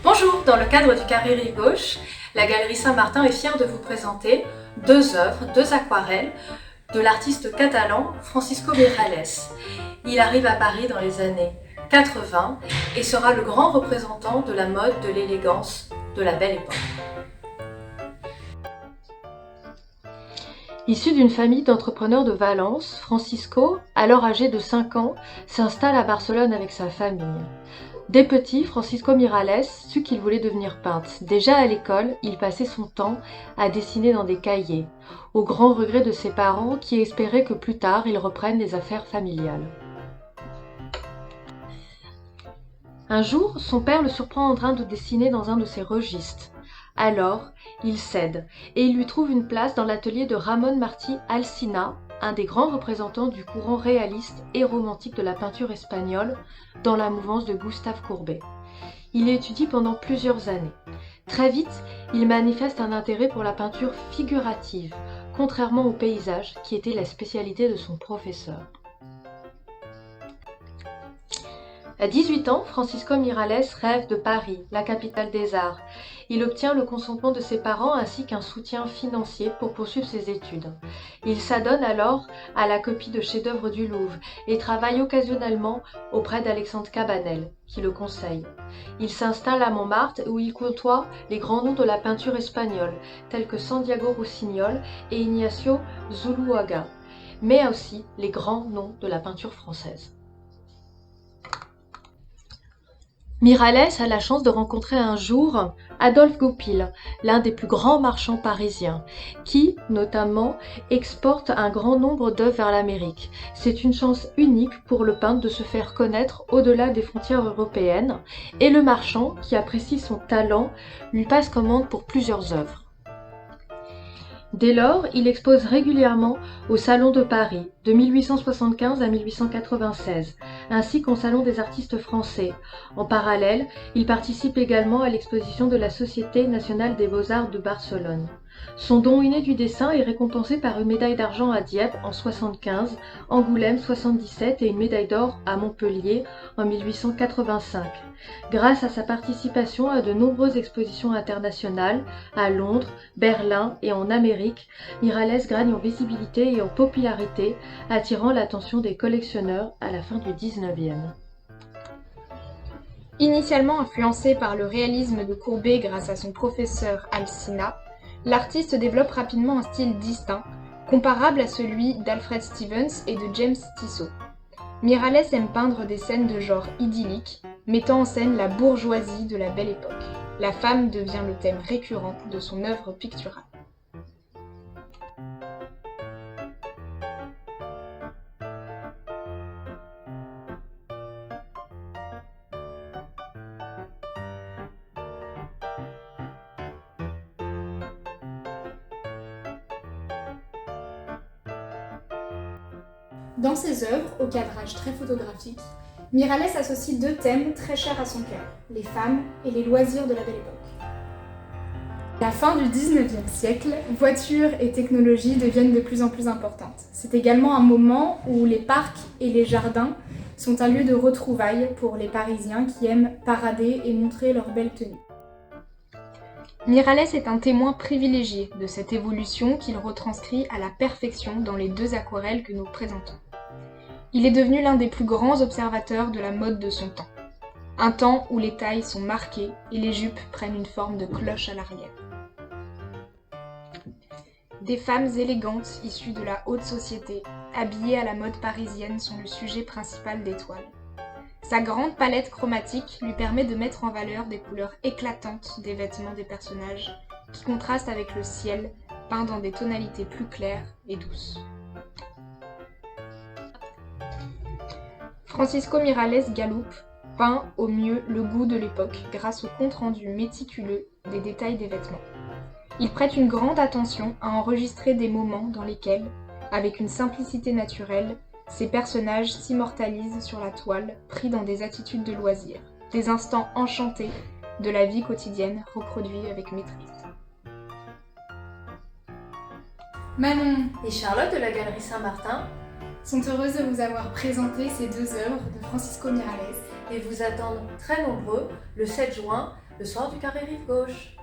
Bonjour, dans le cadre du Carré Rive Gauche, la Galerie Saint-Martin est fière de vous présenter deux aquarelles de l'artiste catalan Francisco Miralles. Il arrive à Paris dans les années 80 et sera le grand représentant de la mode, de l'élégance de la belle époque. Issu d'une famille d'entrepreneurs de Valence, Francisco, alors âgé de 5 ans, s'installe à Barcelone avec sa famille. Dès petit, Francisco Miralles sut qu'il voulait devenir peintre. Déjà à l'école, il passait son temps à dessiner dans des cahiers, au grand regret de ses parents qui espéraient que plus tard il reprenne les affaires familiales. Un jour, son père le surprend en train de dessiner dans un de ses registres. Alors, il cède et il lui trouve une place dans l'atelier de Ramon Martí Alsina, un des grands représentants du courant réaliste et romantique de la peinture espagnole dans la mouvance de Gustave Courbet. Il y étudie pendant plusieurs années. Très vite, il manifeste un intérêt pour la peinture figurative, contrairement au paysage qui était la spécialité de son professeur. À 18 ans, Francisco Miralles rêve de Paris, la capitale des arts. Il obtient le consentement de ses parents ainsi qu'un soutien financier pour poursuivre ses études. Il s'adonne alors à la copie de chefs-d'œuvre du Louvre et travaille occasionnellement auprès d'Alexandre Cabanel, qui le conseille. Il s'installe à Montmartre où il côtoie les grands noms de la peinture espagnole, tels que Santiago Rossignol et Ignacio Zuloaga, mais aussi les grands noms de la peinture française. Miralles a la chance de rencontrer un jour Adolphe Goupil, l'un des plus grands marchands parisiens, qui, notamment, exporte un grand nombre d'œuvres vers l'Amérique. C'est une chance unique pour le peintre de se faire connaître au-delà des frontières européennes, et le marchand, qui apprécie son talent, lui passe commande pour plusieurs œuvres. Dès lors, il expose régulièrement au Salon de Paris, de 1875 à 1896, ainsi qu'au Salon des artistes français. En parallèle, il participe également à l'exposition de la Société nationale des beaux-arts de Barcelone. Son don inné du dessin est récompensé par une médaille d'argent à Dieppe en 75, Angoulême 77 et une médaille d'or à Montpellier en 1885. Grâce à sa participation à de nombreuses expositions internationales, à Londres, Berlin et en Amérique, Miralles gagne en visibilité et en popularité, attirant l'attention des collectionneurs à la fin du XIXe. Initialement influencé par le réalisme de Courbet grâce à son professeur Alsina, l'artiste développe rapidement un style distinct, comparable à celui d'Alfred Stevens et de James Tissot. Miralles aime peindre des scènes de genre idyllique, mettant en scène la bourgeoisie de la belle époque. La femme devient le thème récurrent de son œuvre picturale. Dans ses œuvres, au cadrage très photographique, Miralles associe deux thèmes très chers à son cœur, les femmes et les loisirs de la belle époque. À la fin du XIXe siècle, voitures et technologies deviennent de plus en plus importantes. C'est également un moment où les parcs et les jardins sont un lieu de retrouvailles pour les Parisiens qui aiment parader et montrer leur belle tenue. Miralles est un témoin privilégié de cette évolution qu'il retranscrit à la perfection dans les deux aquarelles que nous présentons. Il est devenu l'un des plus grands observateurs de la mode de son temps. Un temps où les tailles sont marquées et les jupes prennent une forme de cloche à l'arrière. Des femmes élégantes issues de la haute société, habillées à la mode parisienne, sont le sujet principal des toiles. Sa grande palette chromatique lui permet de mettre en valeur des couleurs éclatantes des vêtements des personnages, qui contrastent avec le ciel, peint dans des tonalités plus claires et douces. Francisco Miralles Galoupe peint au mieux le goût de l'époque grâce au compte-rendu méticuleux des détails des vêtements. Il prête une grande attention à enregistrer des moments dans lesquels, avec une simplicité naturelle, ces personnages s'immortalisent sur la toile, pris dans des attitudes de loisir, des instants enchantés de la vie quotidienne reproduits avec maîtrise. Manon Et Charlotte de la Galerie Saint-Martin sont heureuses de vous avoir présenté ces deux œuvres de Francisco Miralles. et vous attendent très nombreux le 7 juin le soir du carré rive gauche.